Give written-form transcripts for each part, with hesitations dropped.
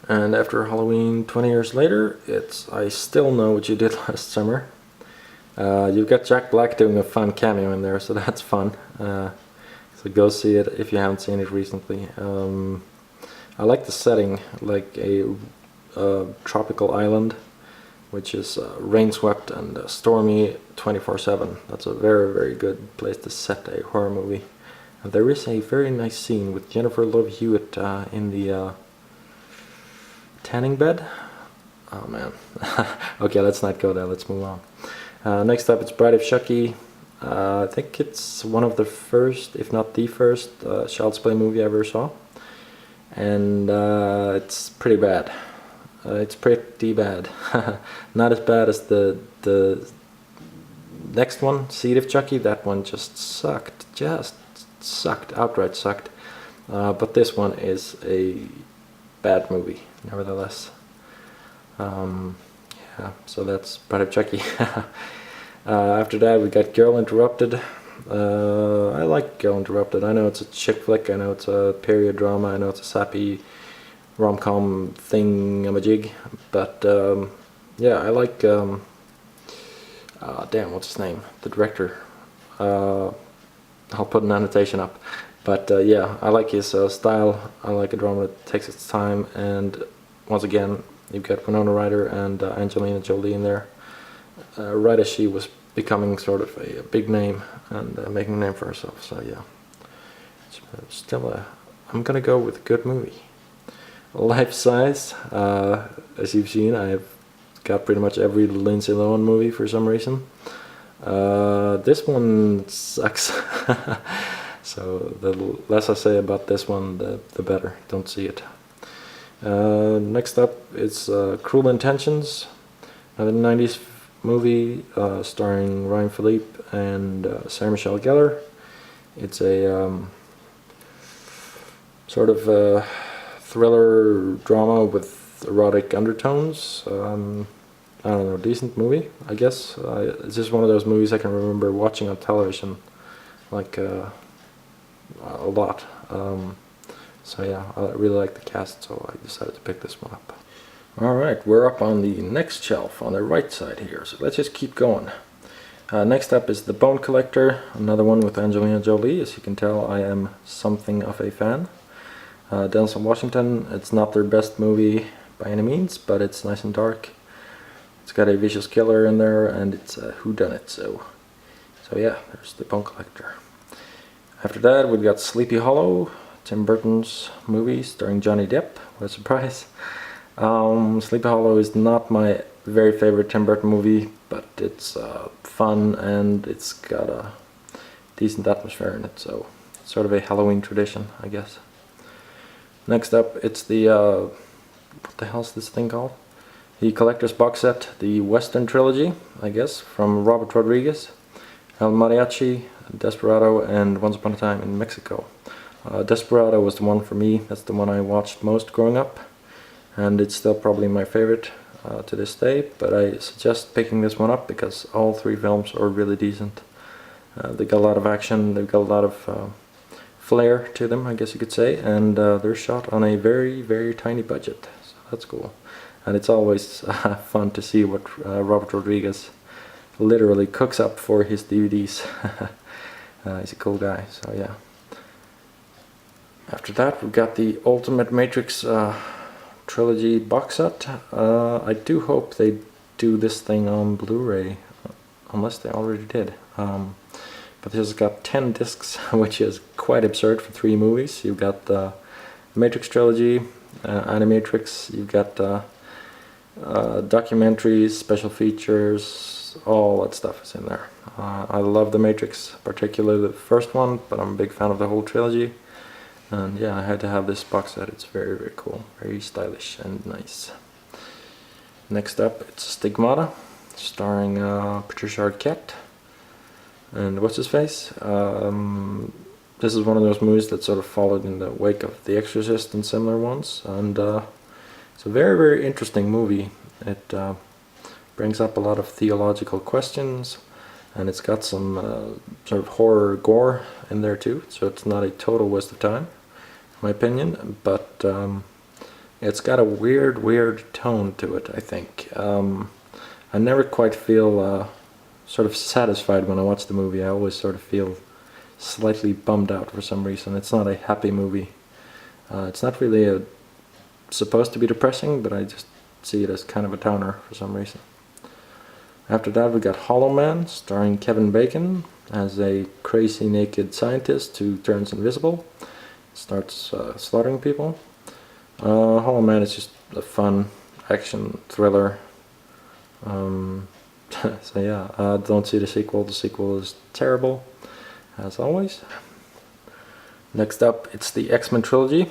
And after Halloween 20 years later, it's I Still Know What You Did Last Summer. You've got Jack Black doing a fun cameo in there, so that's fun. So go see it if you haven't seen it recently. I like the setting, like a tropical island, which is rain-swept and stormy 24/7. That's a very, very good place to set a horror movie. And there is a very nice scene with Jennifer Love Hewitt in the tanning bed. Oh man. Okay, let's not go there, let's move on. Next up, it's Bride of Chucky. I think it's one of the first, if not the first, Child's Play movie I ever saw. And it's pretty bad. It's pretty bad. Not as bad as the next one, Seed of Chucky. That one just sucked. Outright sucked. But this one is a bad movie, nevertheless. Yeah, so that's Bride of Chucky. After that, we got Girl Interrupted. I like Girl Interrupted. I know it's a chick flick, I know it's a period drama, I know it's a sappy rom-com thing-a-majig, but yeah, I like, damn, what's his name? The director. I'll put an annotation up. But yeah, I like his style. I like a drama that takes its time, and once again, you've got Winona Ryder and Angelina Jolie in there. Right as she was becoming sort of a big name and making a name for herself, so yeah. It's still I'm gonna go with a good movie. Life Size, as you've seen, I've got pretty much every Lindsay Lohan movie for some reason. This one sucks. So the less I say about this one, the better. Don't see it. Next up is Cruel Intentions, another 90s movie starring Ryan Phillippe and Sarah Michelle Gellar. It's a sort of thriller drama with erotic undertones. I don't know, decent movie, I guess. It's just one of those movies I can remember watching on television, like a lot. So yeah, I really like the cast, so I decided to pick this one up. Alright, we're up on the next shelf on the right side here, so let's just keep going. Next up is The Bone Collector, another one with Angelina Jolie. As you can tell, I am something of a fan. Denzel Washington, it's not their best movie by any means, but it's nice and dark. It's got a vicious killer in there, and it's a whodunit, so yeah, there's The Bone Collector. After that, we've got Sleepy Hollow, Tim Burton's movie starring Johnny Depp. What a surprise. Sleepy Hollow is not my very favorite Tim Burton movie, but it's fun and it's got a decent atmosphere in it, so it's sort of a Halloween tradition, I guess. Next up, it's the, what the hell's this thing called? The Collector's Box Set, the Western Trilogy, I guess, from Robert Rodriguez, El Mariachi, Desperado, and Once Upon a Time in Mexico. Desperado was the one for me. That's the one I watched most growing up, and it's still probably my favorite to this day, but I suggest picking this one up because all three films are really decent. They got a lot of action, they've got a lot of flair to them, I guess you could say, and they're shot on a very, very tiny budget, so that's cool. And it's always fun to see what Robert Rodriguez literally cooks up for his DVDs. He's a cool guy, so yeah. After that, we've got the Ultimate Matrix Trilogy box set. I do hope they do this thing on Blu-ray, unless they already did. But this has got 10 discs, which is quite absurd for 3 movies. You've got the Matrix Trilogy, Animatrix, you've got documentaries, special features, all that stuff is in there. I love the Matrix, particularly the first one, but I'm a big fan of the whole trilogy. And yeah, I had to have this box set. It's very, very cool, very stylish and nice. Next up, it's Stigmata, starring Patricia Arquette and what's his face. This is one of those movies that sort of followed in the wake of The Exorcist and similar ones, and it's a very, very interesting movie. It brings up a lot of theological questions, and it's got some sort of horror gore in there too, so it's not a total waste of time, in my opinion. But It's got a weird tone to it, I think. I never quite feel sort of satisfied when I watch the movie. I always sort of feel slightly bummed out for some reason. It's not a happy movie. It's not really supposed to be depressing, but I just see it as kind of a downer for some reason. After that we got Hollow Man, starring Kevin Bacon as a crazy naked scientist who turns invisible, starts slaughtering people. Hollow Man is just a fun action thriller. So yeah, don't see the sequel. The sequel is terrible, as always. Next up, it's the X-Men trilogy.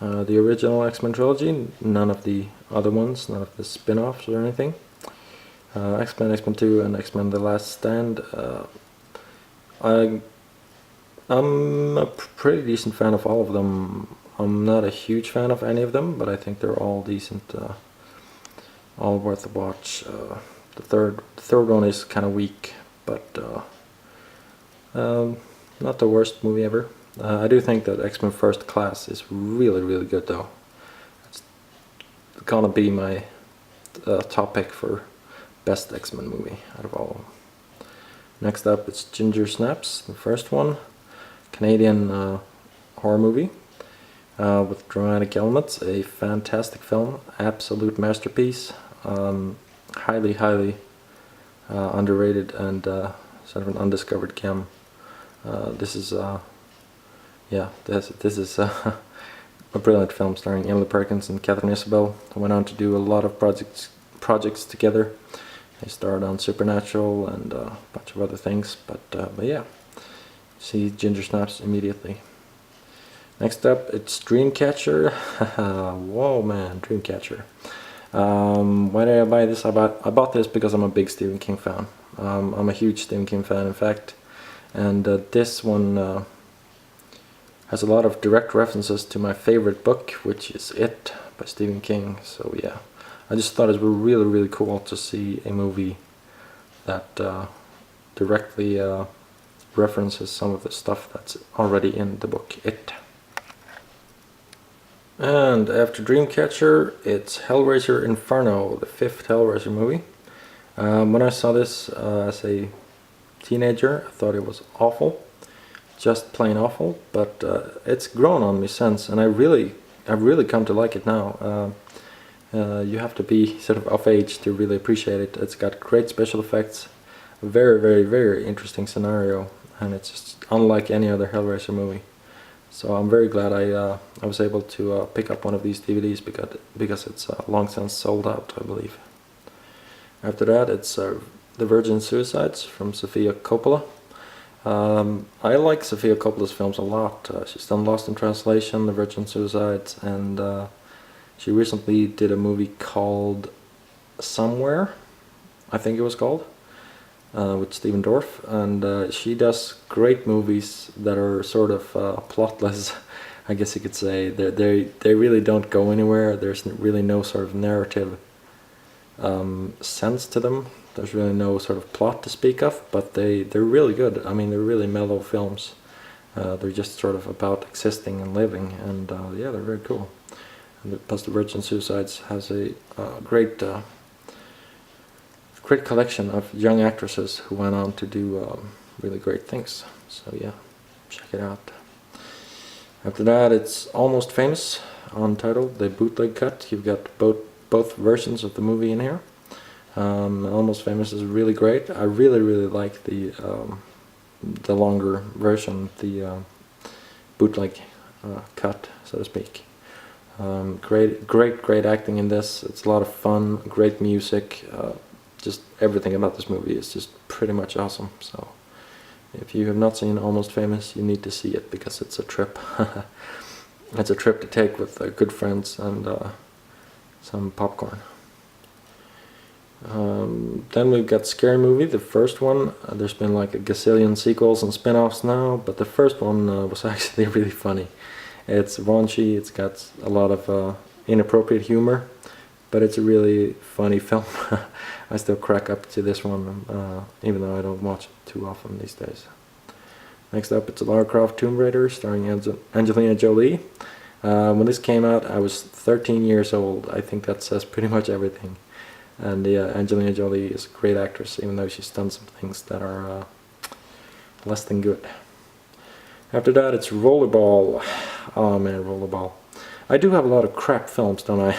The original X-Men trilogy, none of the other ones, none of the spin-offs or anything. X-Men, X-Men 2 and X-Men The Last Stand. I'm a pretty decent fan of all of them. I'm not a huge fan of any of them, but I think they're all decent, all worth a watch. The third one is kind of weak, but not the worst movie ever. I do think that X-Men First Class is really good though. It's gonna be my top pick for best X-Men movie out of all of them. Next up, it's Ginger Snaps, the first one. Canadian horror movie with dramatic elements. A fantastic film, absolute masterpiece. Highly underrated and sort of an undiscovered gem. This is a brilliant film starring Emily Perkins and Katharine Isabelle. They went on to do a lot of projects together. They starred on Supernatural and a bunch of other things, but yeah, see Ginger Snaps immediately. Next up, it's Dreamcatcher. Whoa man, Dreamcatcher. Why did I buy this? I bought this because I'm a big Stephen King fan. I'm a huge Stephen King fan, in fact, and this one has a lot of direct references to my favorite book, which is It by Stephen King. So yeah, I just thought it was really cool to see a movie that directly references some of the stuff that's already in the book It. And after Dreamcatcher, it's Hellraiser Inferno, the 5th Hellraiser movie. When I saw this as a teenager, I thought it was awful, just plain awful. But it's grown on me since, and I've really come to like it now. You have to be sort of age to really appreciate it. It's got great special effects, a very interesting scenario, and it's just unlike any other Hellraiser movie. So I'm very glad I was able to pick up one of these DVDs because it's long since sold out, I believe. After that, it's The Virgin Suicides from Sofia Coppola. I like Sofia Coppola's films a lot. She's done Lost in Translation, The Virgin Suicides, and she recently did a movie called Somewhere, I think it was called, with Stephen Dorff, and she does great movies that are sort of plotless, I guess you could say. They really don't go anywhere. There's really no sort of narrative sense to them. There's really no sort of plot to speak of, but they're really good. I mean, they're really mellow films. They're just sort of about existing and living, and yeah, they're very cool. And plus, The Virgin Suicides has a great collection of young actresses who went on to do really great things. So yeah, check it out. After that, it's Almost Famous, Untitled, the bootleg cut. You've got both versions of the movie in here. Almost Famous is really great. I really like the longer version, the bootleg cut, so to speak. Great acting in this. It's a lot of fun, great music. Just everything about this movie is just pretty much awesome. So if you have not seen Almost Famous, you need to see it because it's a trip. It's a trip to take with good friends and some popcorn. Then we've got Scary Movie, the first one. There's been like a gazillion sequels and spin-offs now, but the first one was actually really funny. It's raunchy, it's got a lot of inappropriate humor, but it's a really funny film. I still crack up to this one, even though I don't watch it too often these days. Next up, it's Lara Croft Tomb Raider, starring Angelina Jolie. When this came out, I was 13 years old. I think that says pretty much everything. And yeah, Angelina Jolie is a great actress, even though she's done some things that are less than good. After that, it's Rollerball. Oh man, Rollerball. I do have a lot of crap films, don't I?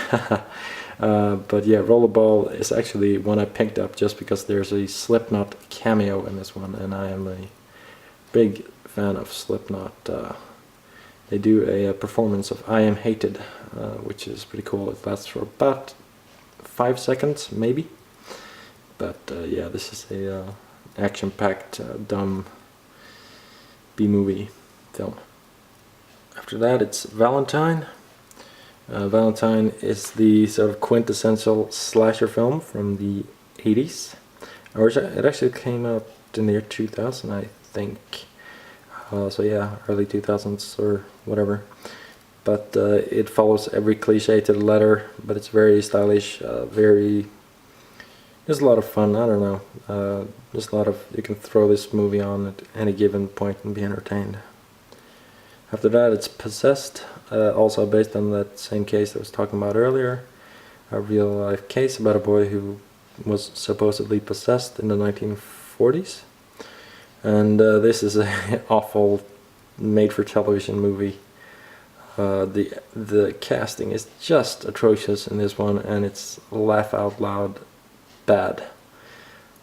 But yeah, Rollerball is actually one I picked up just because there's a Slipknot cameo in this one, and I am a big fan of Slipknot. They do a performance of I Am Hated, which is pretty cool. It lasts for about 5 seconds, maybe. But yeah, this is a action-packed, dumb B-movie film. After that, it's Valentine. Valentine is the sort of quintessential slasher film from the 80s. It actually came out in the year 2000, I think. So yeah, early 2000s or whatever. But it follows every cliche to the letter, but it's very stylish, there's a lot of fun, I don't know. There's a lot of, you can throw this movie on at any given point and be entertained. After that, it's Possessed, also based on that same case I was talking about earlier. A real life case about a boy who was supposedly possessed in the 1940s. And this is an awful made-for-television movie. The casting is just atrocious in this one, and it's laugh out loud bad.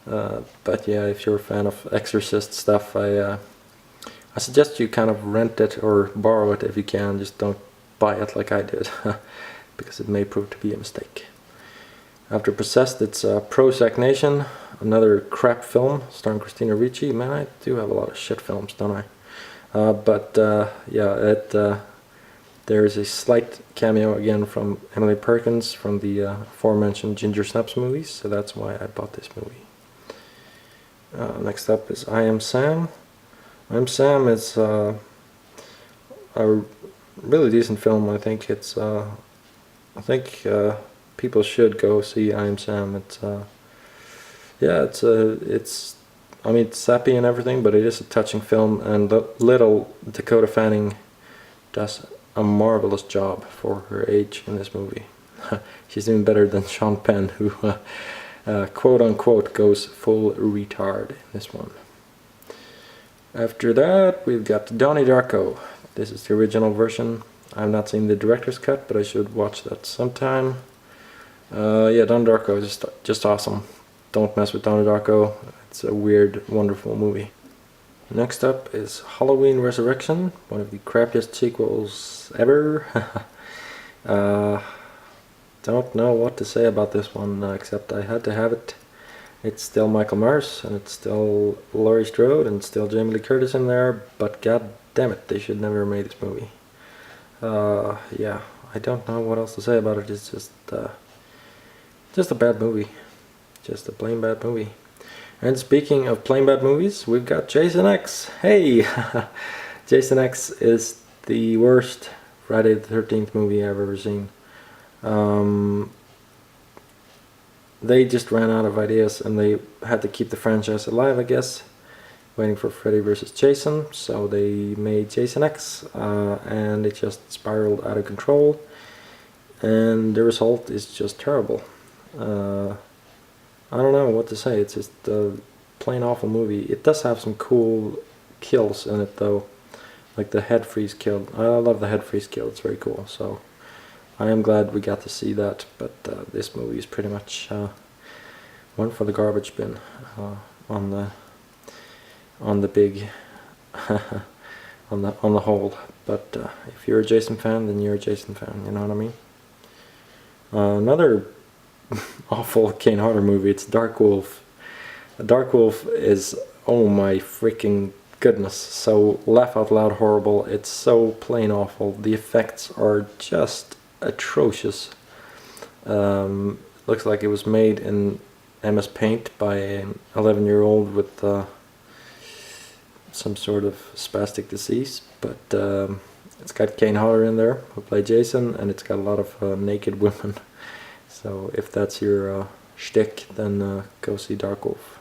But yeah, if you're a fan of Exorcist stuff, I suggest you kind of rent it or borrow it if you can. Just don't buy it like I did, because it may prove to be a mistake. After Possessed, it's Prozac Nation, another crap film starring Christina Ricci. Man, I do have a lot of shit films, don't I? But yeah, there's a slight cameo again from Emily Perkins from the aforementioned Ginger Snaps movies, so that's why I bought this movie. Next up is I Am Sam. I Am Sam is a really decent film. I think it's people should go see I Am Sam. It's yeah, it's I mean, it's sappy and everything, but it is a touching film, and little Dakota Fanning does a marvelous job for her age in this movie. She's doing better than Sean Penn, who quote unquote goes full retard in this one. After that, we've got Donnie Darko. This is the original version. I've not seen the director's cut, but I should watch that sometime. Yeah, Donnie Darko is just awesome. Don't mess with Donnie Darko. It's a weird, wonderful movie. Next up is Halloween Resurrection, one of the crappiest sequels ever. Don't know what to say about this one, except I had to have it. It's still Michael Myers, and it's still Laurie Strode, and still Jamie Lee Curtis in there, but god damn it, they should never have made this movie. Yeah, I don't know what else to say about it. It's just a bad movie. Just a plain bad movie. And speaking of plain bad movies, we've got Jason X. Hey! Jason X is the worst Friday the 13th movie I've ever seen. They just ran out of ideas, and they had to keep the franchise alive, I guess, waiting for Freddy vs. Jason, so they made Jason X, and it just spiraled out of control, and the result is just terrible. I don't know what to say. It's just a plain awful movie. It does have some cool kills in it, though, like the head freeze kill. I love the head freeze kill. It's very cool. So I am glad we got to see that. But this movie is pretty much one for the garbage bin on the big on the whole. But if you're a Jason fan, then you're a Jason fan. You know what I mean? Another awful Kane Hodder movie, it's Dark Wolf. Dark Wolf is, oh my freaking goodness, so laugh out loud horrible. It's so plain awful. The effects are just atrocious. Looks like it was made in MS Paint by an 11-year-old with some sort of spastic disease, but it's got Kane Hodder in there who played Jason, and it's got a lot of naked women. So if that's your shtick, then go see Dark Wolf.